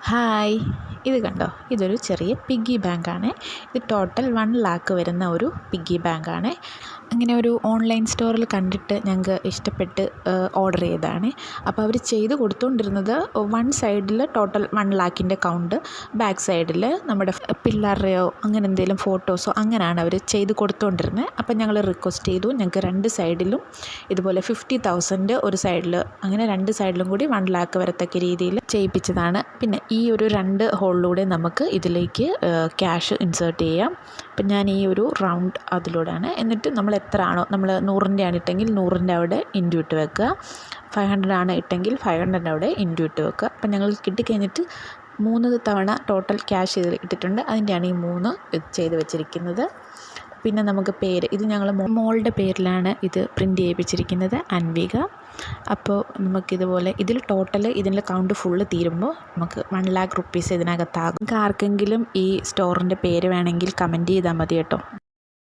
Hi, ഇത് കണ്ടോ? ഇതൊരു ചെറിയ പിഗ്ഗി ബാങ്കാണ്. ഇത് ടോട്ടൽ 1 ലാക്ക് വരുന്ന ഒരു പിഗ്ഗി ബാങ്കാണ്. അങ്ങനെ ഒരു ഓൺലൈൻ സ്റ്റോറിൽ കണ്ടിട്ട് ഞങ്ങൾക്ക് ഇഷ്ടപ്പെട്ട് ഓർഡർ ചെയ്തതാണ്. അപ്പോൾ അവർ ചെയ്ത് കൊടുത്തുകൊണ്ടിരുന്നത് വൺ സൈഡിൽ ടോട്ടൽ 1 ലാക്കിൻ്റെ കൗണ്ട്, ബാക്ക് സൈഡിൽ നമ്മുടെ പിള്ളേരുടെയോ അങ്ങനെ എന്തെങ്കിലും ഫോട്ടോസോ അങ്ങനെയാണ് അവർ ചെയ്ത് കൊടുത്തുകൊണ്ടിരുന്നത്. അപ്പോൾ ഞങ്ങൾ റിക്വസ്റ്റ് ചെയ്തു, ഞങ്ങൾക്ക് 2 സൈഡിലും ഇതുപോലെ 50,000 ഒരു സൈഡിൽ, അങ്ങനെ 2 സൈഡിലും കൂടി 1 ലാക്ക് വരത്തക്ക രീതിയിൽ ചെയ്യിപ്പിച്ചതാണ്. പിന്നെ ഈ ഒരു 2 ഹോളിലൂടെ നമുക്ക് ഇതിലേക്ക് ക്യാഷ് ഇൻസേർട്ട് ചെയ്യാം. അപ്പം ഞാൻ ഈ ഒരു റൗണ്ട് അതിലൂടെയാണ്. എന്നിട്ട് നമ്മൾ എത്ര ആണോ, നമ്മൾ 100ൻ്റെ ആണ് ഇട്ടെങ്കിൽ 100ൻ്റെ അവിടെ ഇൻറ്റു ഇട്ട് വെക്കുക, 500 ആണ് ഇട്ടെങ്കിൽ 500ൻ്റെ അവിടെ ഇൻറ്റു ഇട്ട് വെക്കുക. അപ്പം ഞങ്ങൾ കിട്ടിക്കഴിഞ്ഞിട്ട് 3 തവണ ടോട്ടൽ ക്യാഷ് ഇതിൽ ഇട്ടിട്ടുണ്ട്. അതിൻ്റെയാണ് ഈ 3 ചെയ്ത് വെച്ചിരിക്കുന്നത്. പിന്നെ നമുക്ക് പേര്, ഇത് ഞങ്ങൾ മോളുടെ പേരിലാണ് ഇത് പ്രിൻ്റ് ചെയ്യിപ്പിച്ചിരിക്കുന്നത്, അൻവിക. അപ്പോൾ നമുക്കിതുപോലെ ഇതിൽ ടോട്ടൽ ഇതിൻ്റെ കൗണ്ട് ഫുള്ള് തീരുമ്പോൾ നമുക്ക് 1 ലാക്ക് റുപ്പീസ് ഇതിനകത്താകും. നിങ്ങൾക്ക് ആർക്കെങ്കിലും ഈ സ്റ്റോറിൻ്റെ പേര് വേണമെങ്കിൽ കമൻറ്റ് ചെയ്താൽ മതി കേട്ടോ.